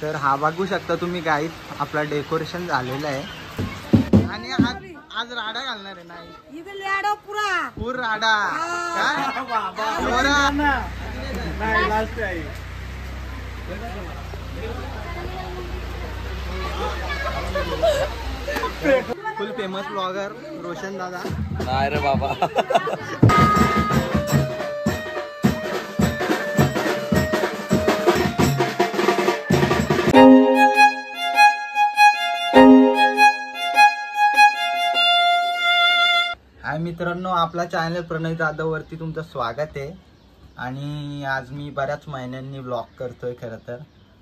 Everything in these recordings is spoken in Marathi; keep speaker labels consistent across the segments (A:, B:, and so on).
A: तर हा बघू शकता तुम्ही गाईस, आपला डेकोरेशन झालेलं आहे आणि आज राडा घालणार आहे. नाही
B: इथे लाडो पुरा
A: पूर राडा काय जोरा नाही लास्ट आहे. फुल फेमस ब्लॉगर रोशन दादा.
C: नाही रे बाबा.
A: हाय मित्रांनो, आपला चॅनल प्रणय जाधव वरती तुमचं स्वागत आहे. आणि आज मी बऱ्याच महिन्यांनी व्लॉग करतोय खरं तर.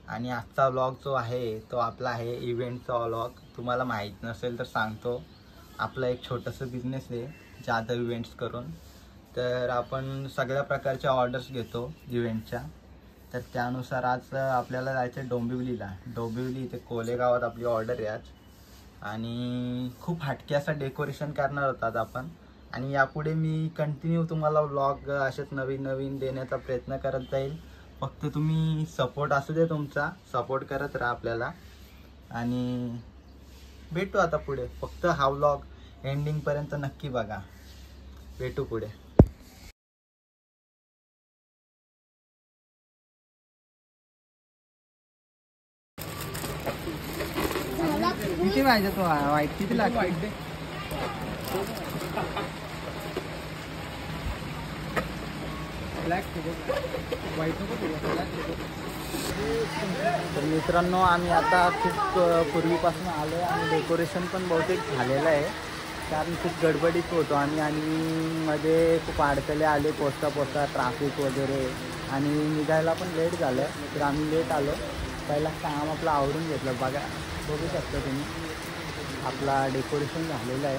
A: आणि आजचा व्लॉग जो आहे तो आपला आहे इव्हेंटचा व्लॉग. तुम्हाला माहीत नसेल तर सांगतो, आपला एक छोटंसं बिझनेस आहे जाधव इव्हेंट्स करून. तर आपण सगळ्या प्रकारच्या ऑर्डर्स घेतो इव्हेंटच्या. तर त्यानुसार आज आपल्याला जायचं आहे डोंबिवलीला. डोंबिवली इथे कोलेगावात आपली ऑर्डर आहे आज. आणि खूप हटके असं डेकोरेशन करणार होतात आपण. आणि यापुढे मी कंटिन्यू तुम्हाला व्लॉग असेच नवीन नवीन देण्याचा प्रयत्न करत जाईल. फक्त तुम्ही सपोर्ट असू दे, तुमचा सपोर्ट करत राहा आपल्याला. आणि भेटू आता पुढे. फक्त हा व्लॉग एंडिंगपर्यंत नक्की बघा. भेटू पुढे. किती पाहिजे तो वाईट किती लागते? तर मित्रांनो, आम्ही आता खूप पूर्वीपासून आलो आहे आणि डेकोरेशन पण बहुतेक झालेलं आहे. कारण खूप गडबडीत होतो आम्ही आणि मध्ये खूप अडचणी आले पोचता ट्रॅफिक वगैरे. आणि निघायला पण लेट झालं, तर आम्ही लेट आलो. पहिला काम आपलं आवरून घेतलं. बघू शकता तुम्ही, आपला डेकोरेशन झालेलं आहे.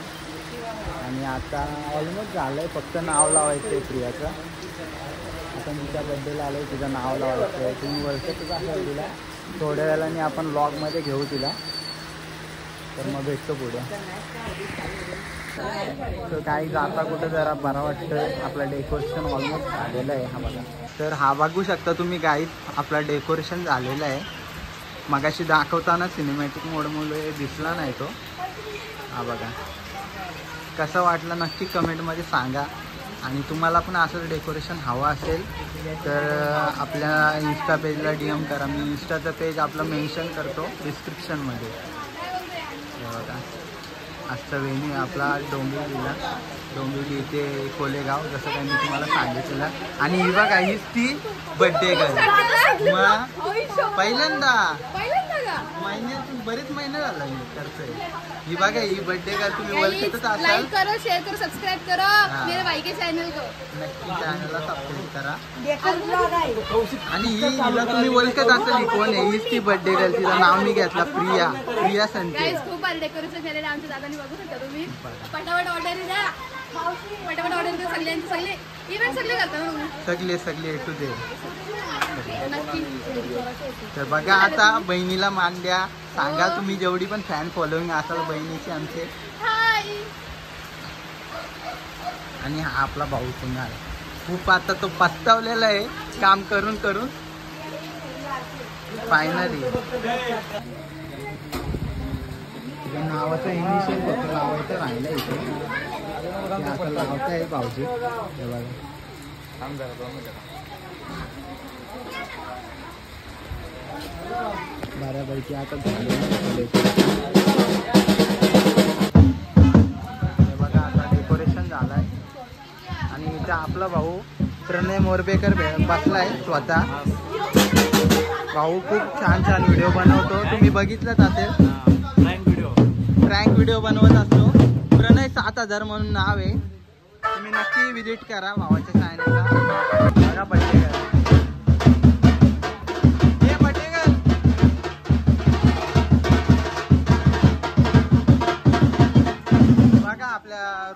A: आणि आता ऑलमोस्ट झालं आहे, फक्त नाव लावायचं आहे प्रियाचं. आपण तिच्या बड्डेला आलो आहे, तिचं नाव लावायचं आहे. 3 वर्ष तुझं असेल तिला. थोड्या वेळाने आपण ब्लॉगमध्ये घेऊ तिला. तर मग भेटतो पुढे. तर काही जाता कुठं जरा बरं वाटतं. आपलं डेकोरेशन ऑलमोस्ट झालेलं आहे. हा बघा. तर हा बघू शकता तुम्ही गाईस, आपला डेकोरेशन झालेलं आहे. मगाशी दाखवताना सिनेमॅटिक मोडमुळे दिसला नाही तो. हा बघा. कसं वाटलं नक्की कमेंटमध्ये सांगा. आणि तुम्हाला पण असं डेकोरेशन हवं असेल तर आपल्या इंस्टा पेजला DM करा. मी इंस्टाचं पेज आपलं मेन्शन करतो डिस्क्रिप्शनमध्ये. बघा, आजचा वेन्यू आहे आपला डोंबिवली इथे कोलेगाव, जसं काही मी तुम्हाला सांगितलेलं. आणि ही बघा, हीच ती बड्डे गर्ल. मग पहिल्यांदा महिन्यातून बरेच महिने झाला मी करतोय. ही बघा, ही बर्थडे गर्ल. तुम्ही ओळखतच असाल.
D: लाईक करो, शेअर करो, सबस्क्राइब करो मेरे भाई के चैनल को.
A: नक्की चॅनलला सबस्क्राइब करा. आणि हिला तुम्ही ओळखत असाल, ही कोण आहे? हीच ती बर्थडे गर्ल. तिचं नाव मी घेतलं प्रिया संते.
D: खूप भारी डेकोरेशन केलेलं आमच्या दादांनी. बघू शकता तुम्ही. पटापट ऑर्डर द्या, पटापट ऑर्डर द्या. सगळे इव्हेंट सगळे करतात.
A: सगळे A to Z. तर बघा, आता बहिणीला मान द्या. सांगा तुम्ही जेवढी पण फॅन फॉलोईंग असाल बहिणीची आमचे. आणि हा आपला भाऊ पुन्हा खूप आता तो पस्तावलेला आहे काम करून करून. फायनली तुझ्या नावाचं इनिशियल फक्त लावायचं राहिलं इथे. आता लावत आहे भाऊजी. बऱ्यापैकी आता बघा, आता डेकोरेशन झालंय. आणि इथे आपला भाऊ प्रणय मोरबेकर बसलाय स्वतः. भाऊ खूप छान व्हिडिओ बनवतो. तुम्ही बघितलंच असेल. प्रँक व्हिडिओ बनवत असतो. प्रणय 7000 म्हणून नाव आहे. तुम्ही नक्की विजिट करा भावाच्या चॅनलला. बघा बड्डे गर्ल.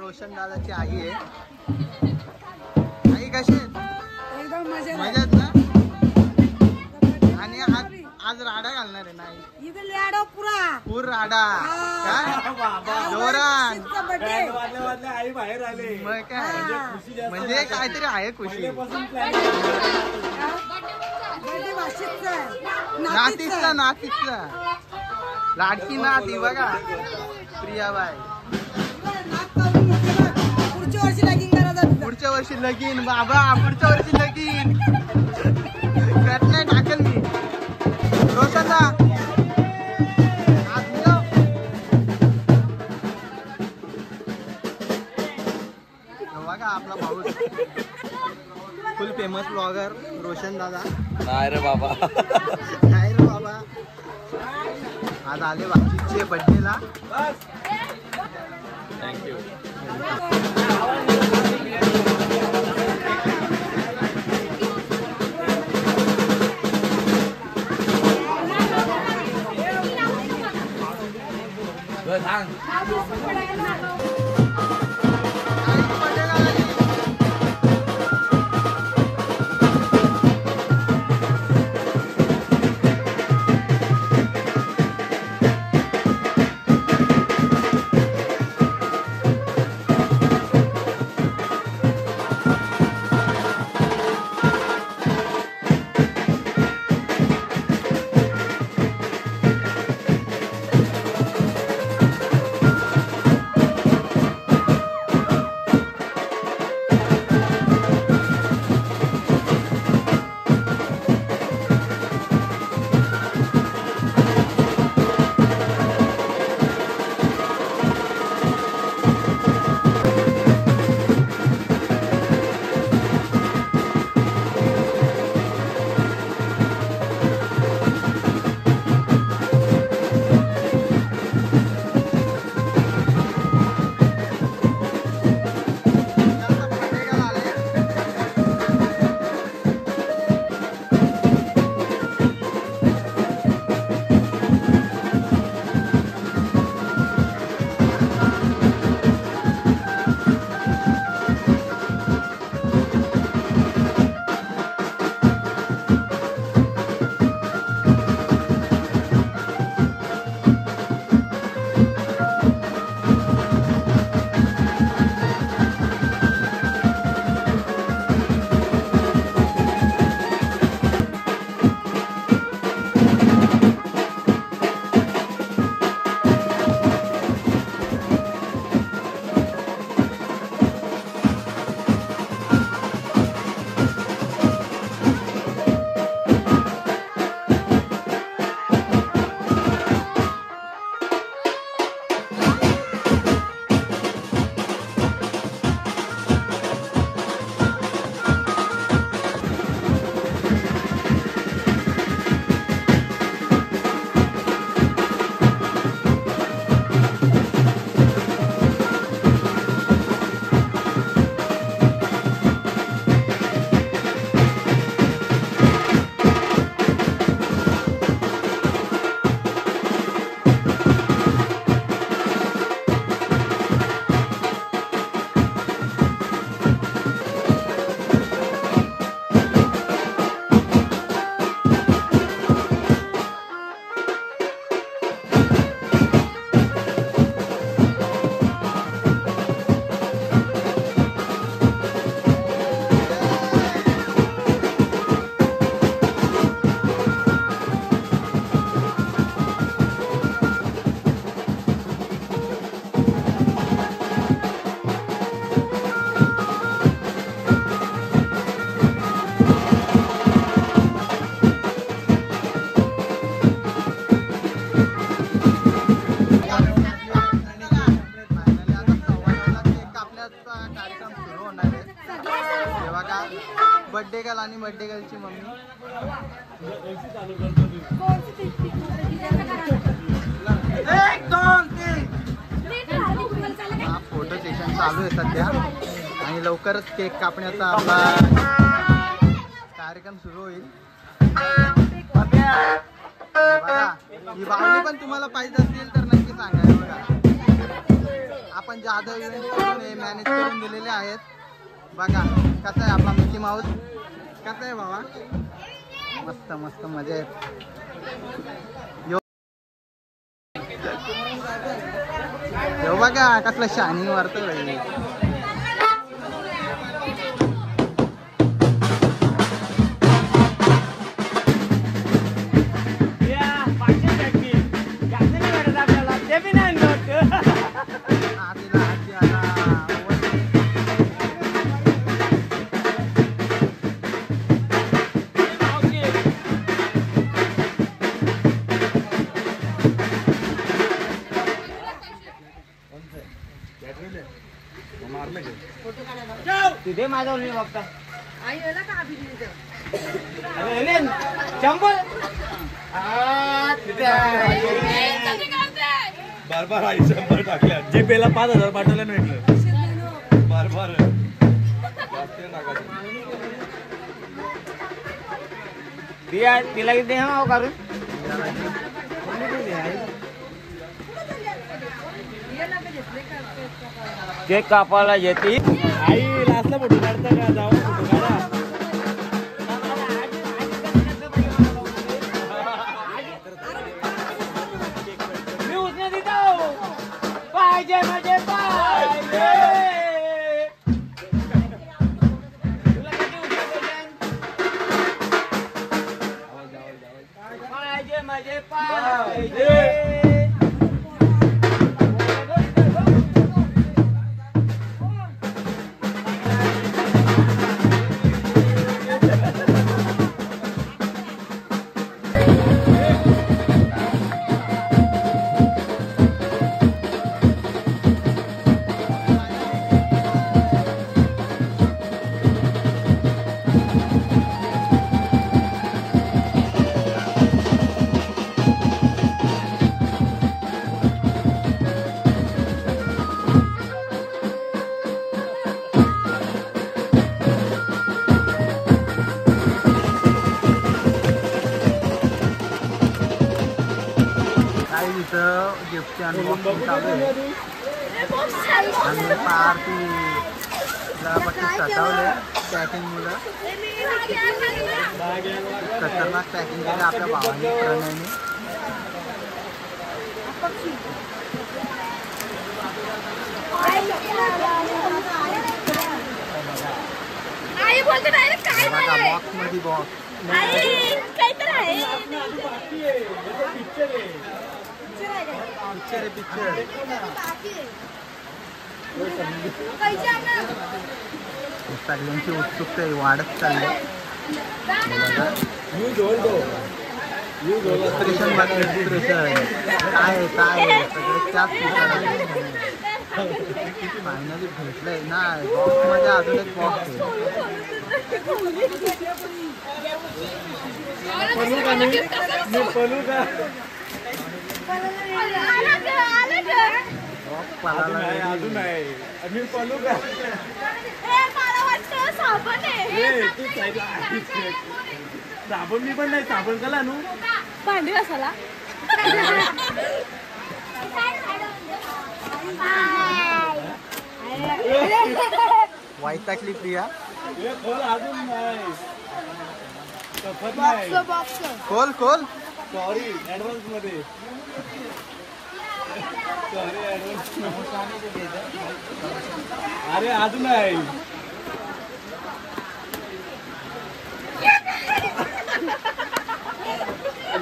A: रोशन दादाची आई आहे. आई कशी
B: एकदम
A: मजेत ना? आणि आज राडा घालणार आहे. नाही
B: इथे लाडो पुरा
A: पूर राडा काय जोरान.
C: आई बाहेर आले.
A: मग काय म्हणजे काहीतरी आहे खुशी.
B: बर्थडे वाशितचा आहे.
A: नातीचा नातीचा लाडकी नाती बघा प्रियाबाई.
B: पुढच्या वर्षी लगीन करायचं.
A: पुढच्या वर्षी लगीन बाबा पुढच्या वर्षी लगीन नाही टाकेल मी रोशनला बघा आपला भाऊ फुल फेमस ब्लॉगर रोशन दादा.
C: नाही रे बाबा.
A: नाही रे बाबा. आज आले बाकीचे बर्थडेला.
C: थँक्यू. सांग.
A: बर्थडे गर्ल आणि बर्थडे गर्लची मम्मी. एक दोन तीन. हा फोटो सेशन चालू आहे सध्या आणि लवकरच केक कापण्याचा आपला कार्यक्रम सुरू होईल. बघा ही बाहुली पण तुम्हाला पाहिजे असेल तर नक्की सांगा. बघा आपण जाधव इव्हेंट मॅनेज करून दिलेले आहेत. बघा कसा आहे आपला मिकी माऊस. कसा आहे बाबा. मस्त मस्त मजा आहे. यो बघा कसला शायनिंग मारतोय भाई. तिथे माझा ओळणी बघता
B: आई याला का अभिजित
A: चंपल
C: बार बार आई 100 टाकल्या जी पेला 5000 पाठवल्या भेटलं बार बार
A: तिला किती हा करून केक कापायला येते
C: आई लास्टला फोटो काढता का जाऊ फोटो काढा
A: मी उसने देतो पाहिजे माझे पाहिजे तुला किती पाहिजे माझे पाहिजे गिफ्टची अनबॉक्सिंग चालू आहे आणि फार ती पट्टी सटवले पॅकिंग मुलं खतरनाक पॅकिंग केलं आपल्या भावाने प्रणयने बॉक्स मध्ये बॉक्स पिक्चर सगळ्यांची उत्सुकता वाढत चालली एक्सप्रेशन बघा एक्सप्रेशन काय सगळे त्याच फायनली भेटलंय ना बॉक्स मध्ये अजून एक बॉक्स
C: अजून आहे मी पळू का साबण मी पण नाही साबण कला नू
D: भांडी असाला
A: वैतागली प्रिया
C: अजून नाही
A: खोल खोल
C: सॉरी ऍडव्हान्स मध्ये सॉरी ऍडव्हान्स अरे अजून आहे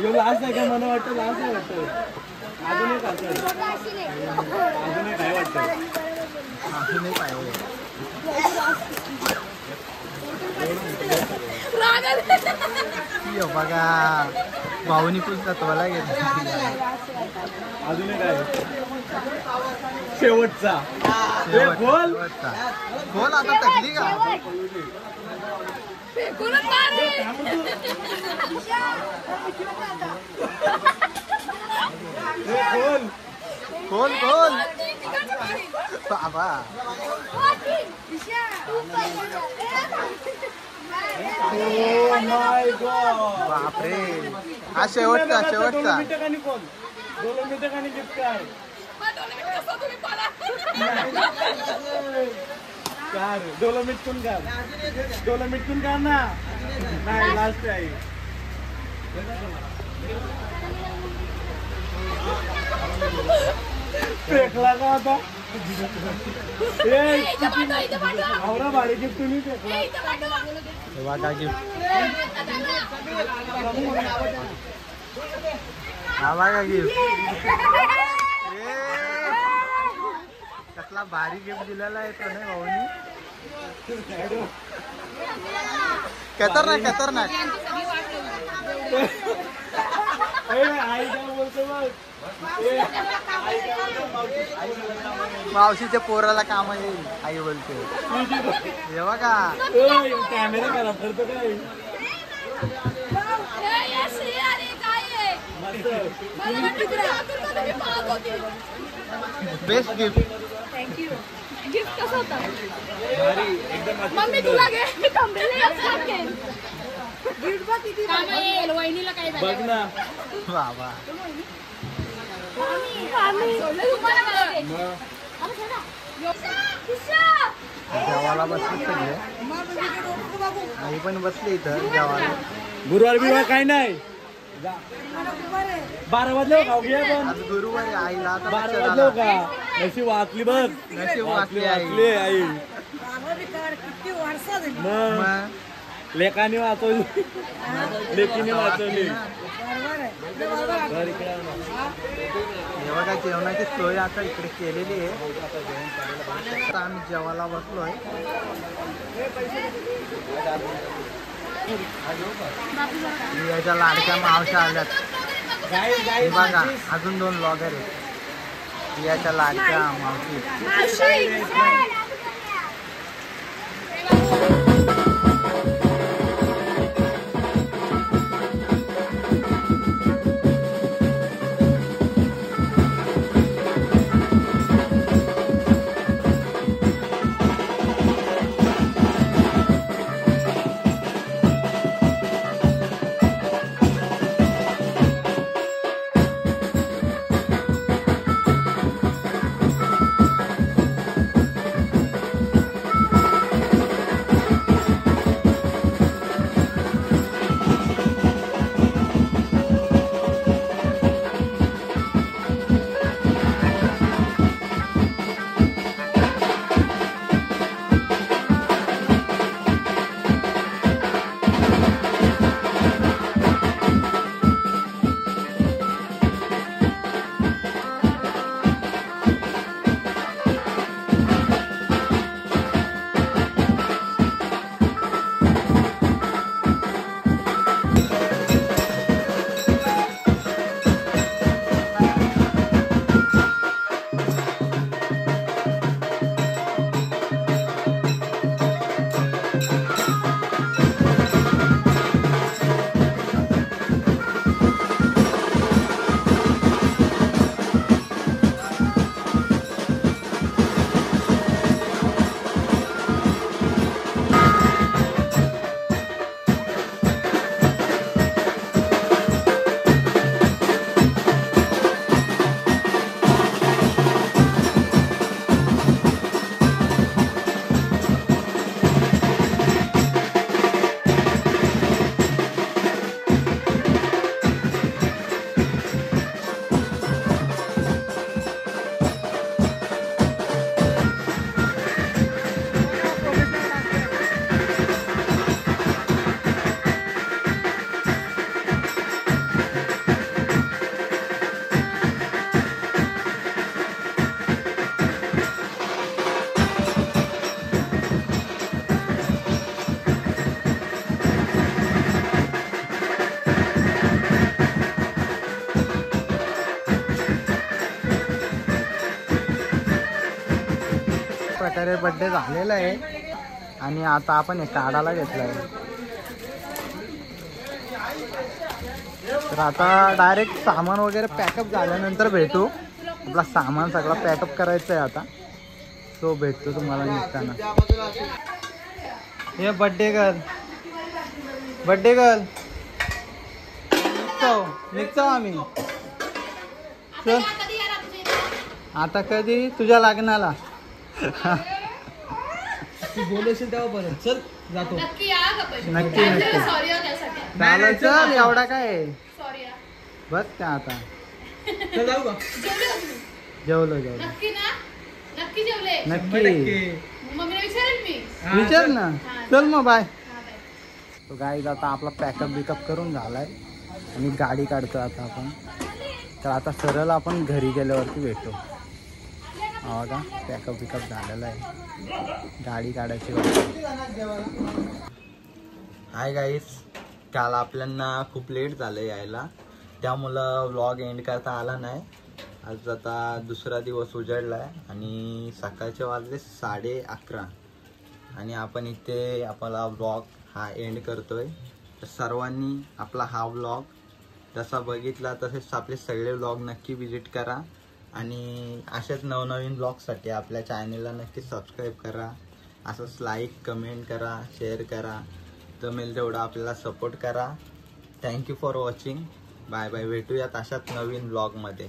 C: लास्ट आहे का मला वाटतं लास्ट आहे वाटतं अजून एक असं अजून एक काय वाटतं
A: अजून एक आहे बघा भाऊनी खूप तत्वाला घेतला
C: अजून एक आहे शेवटचा
A: खोल आता तकली का खोल खोल बाबा बापरे हा शेवटचा शेवटचा
C: डोलोमीट कोण काढ डोलोमीट कोण काढ ना नाही लास्ट आहे फेकला का आता आवडा भाडे गिफ्ट तुम्ही फेकला
A: बघा गिफ्ट हा बघा गिफ्ट कसला भारी गिफ्ट दिलेला आहे तो नाही भाऊनी खतरनाक खतरनाक
C: आई काय बोलतो बघ.
A: मावशीच्या पोराला काम येईल आई बोलते. हे बघा
C: कॅमेरा खराब करतो काय.
A: Best gift.
D: थँक्यू. गिफ्ट कसं होतं
C: एकदम
D: मम्मी तुला घे. गिफ्ट बघ किती काम येईल. वहिनीला काय झालं
C: बघ ना.
A: बाबा जेवायला बसले सगळे. आई पण बसली इथं जेवायला.
C: गुरुवार बिरुवार काय नाही. 12 वाजले खाऊ घ्या पण.
A: आज गुरुवार आहे. आईला आता
C: 12
A: लक्षात
C: वाजले
A: आलं.
C: का. नशीब वाचली बघ.
A: नशीब वाचली आई.
C: वाचली आई.
A: मग
C: लेकाने वाचवली. लेकीने वाचवली.
A: हे बघा जेवणाची सोय आता इकडे केलेली आहे. आता आम्ही जेवायला बसलोय. याच्या लाडक्या मावश्या आल्यात. हे बघा अजून 2 ब्लॉगर आहेत. याच्या लाडक्या मावशी. प्रकारे बर्थडे झालेला आहे आणि आता आपण हे काढायला घेतलाय. तर आता डायरेक्ट सामान वगैरे पॅकअप झाल्यानंतर भेटू. आपला सामान सगळा पॅकअप करायचं आहे आता. तो भेटतो तुम्हाला निघताना. हे बर्थडे गर्ल. बर्थडे गर्ल निघतो आम्ही. चल आता कधी तुझ्या लग्नाला.
C: तू बोलशील तेव्हा परत. चल जातो.
D: नक्की या का पण.
A: नक्की नक्की
D: सॉरी हो त्यासाठी.
A: चालेल. चल एवढा काय
D: सॉरी या.
A: बस का आता.
C: चल जाऊ का.
A: जेवलो
D: नक्की ना. नक्की जेवले.
A: नक्की
D: मम्मीला विचारेल मी.
A: विचार ना. चल मग बाय.
D: हा, बाय.
A: तो गाईज आता आपला पॅकअप बिकअप करून झालाय आणि गाडी काढतो आता आपण. तर आता सरळ आपण घरी गेल्यावरती भेटू. हा का पॅकअप बिकअप झालेला आहे. गाडी काढायची. Hi guys. काल आपल्यांना खूप लेट झालं यायला त्यामुळं व्लॉग एंड करता आला नाही. आज आता दुसरा दिवस उजाडला आहे आणि सकाळचे वाजले 11:30 आणि आपण इथे आपला व्लॉग हा एंड करतोय. तर सर्वांनी आपला हा व्लॉग जसा बघितला तसेच आपले सगळे व्लॉग नक्की विजिट करा आणि अशाच नवनवीन व्लॉगसाठी आपल्या चॅनलला नक्की सबस्क्राईब करा. असंच लाईक कमेंट करा, शेअर करा, जमेल तेवढा आपल्याला सपोर्ट करा. Thank you for watching. Bye bye. भेटूयात अशाच नवीन व्लॉगमध्ये.